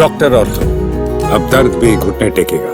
Doctor ortho, अब दर्द भी घुटने टेकेगा।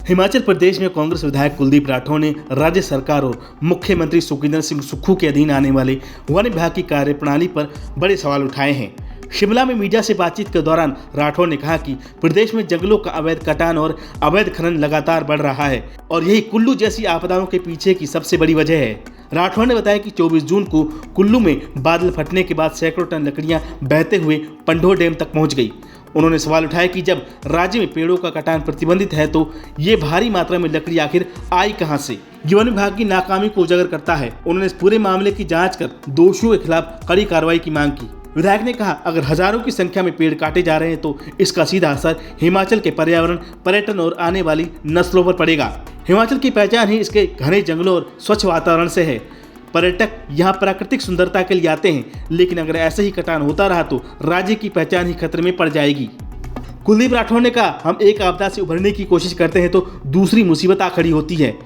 हिमाचल प्रदेश में कांग्रेस विधायक कुलदीप राठौर ने राज्य सरकार और मुख्यमंत्री सुखविंदर सिंह सुक्खू के अधीन आने वाले वन विभाग की कार्यप्रणाली पर बड़े सवाल उठाए हैं। शिमला में मीडिया से बातचीत के दौरान राठौर ने कहा कि प्रदेश में जंगलों का अवैध कटान और अवैध खनन लगातार बढ़ रहा है और यही कुल्लू जैसी आपदाओं के पीछे की सबसे बड़ी वजह है। राठौर ने बताया कि 24 जून को कुल्लू में बादल फटने के बाद सैकड़ों टन लकड़ियां बहते हुए पंढोर डैम तक पहुंच गई। उन्होंने सवाल उठाया कि जब राज्य में पेड़ों का कटान प्रतिबंधित है तो ये भारी मात्रा में लकड़ी आखिर आई कहां से। ये वन विभाग की नाकामी को उजागर करता है। उन्होंने इस पूरे मामले की जांच कर दोषियों के खिलाफ कड़ी कार्रवाई की मांग की। विधायक ने कहा, अगर हजारों की संख्या में पेड़ काटे जा रहे हैं तो इसका सीधा असर हिमाचल के पर्यावरण, पर्यटन और आने वाली नस्लों पर पड़ेगा। हिमाचल की पहचान ही इसके घने जंगलों और स्वच्छ वातावरण से है। पर्यटक यहाँ प्राकृतिक सुंदरता के लिए आते हैं, लेकिन अगर ऐसे ही कटान होता रहा तो राज्य की पहचान ही खतरे में पड़ जाएगी। कुलदीप राठौर ने कहा, हम एक आपदा से उभरने की कोशिश करते हैं तो दूसरी मुसीबत आ खड़ी होती है।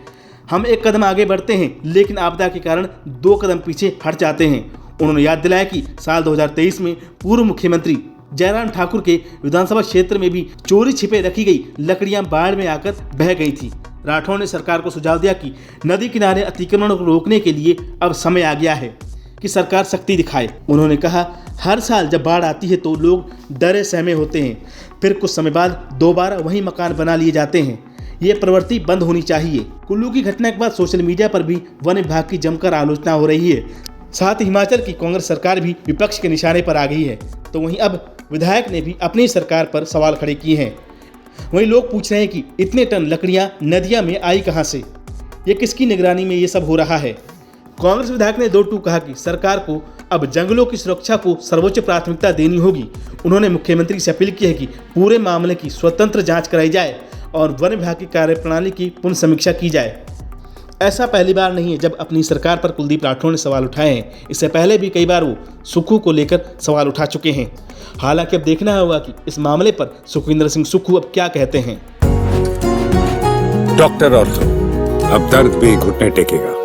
हम एक कदम आगे बढ़ते हैं लेकिन आपदा के कारण 2 कदम पीछे हट जाते हैं। उन्होंने याद दिलाया कि साल 2023 में पूर्व मुख्यमंत्री जयराम ठाकुर के विधानसभा क्षेत्र में भी चोरी छिपे रखी गई लकड़ियां बाढ़ में आकर बह गई थी। राठौर ने सरकार को सुझाव दिया कि नदी किनारे अतिक्रमण को रोकने के लिए अब समय आ गया है कि सरकार सख्ती दिखाए। उन्होंने कहा, हर साल जब बाढ़ आती है तो लोग डरे सहमे होते हैं, फिर कुछ समय बाद दोबारा वही मकान बना लिए जाते हैं। ये प्रवृत्ति बंद होनी चाहिए। कुल्लू की घटना के बाद सोशल मीडिया पर भी वन विभाग की जमकर आलोचना हो रही है। साथ ही हिमाचल की कांग्रेस सरकार भी विपक्ष के निशाने पर आ गई है। तो वहीं अब विधायक ने भी अपनी सरकार पर सवाल खड़े किए हैं। वहीं लोग पूछ रहे हैं कि इतने टन लकड़ियां नदियां में आई कहां से, ये किसकी निगरानी में ये सब हो रहा है। कांग्रेस विधायक ने 2 टूक कहा कि सरकार को अब जंगलों की सुरक्षा को सर्वोच्च प्राथमिकता देनी होगी। उन्होंने मुख्यमंत्री से अपील की है कि पूरे मामले की स्वतंत्र जांच कराई जाए और वन विभाग की कार्यप्रणाली की पुनः समीक्षा की जाए। ऐसा पहली बार नहीं है जब अपनी सरकार पर कुलदीप राठौर ने सवाल उठाए हैं। इससे पहले भी कई बार वो सुक्खू को लेकर सवाल उठा चुके हैं। हालांकि अब देखना होगा कि इस मामले पर सुखविंदर सिंह सुक्खू अब क्या कहते हैं। डॉक्टर ऑर्थो, अब दर्द भी घुटने टेकेगा।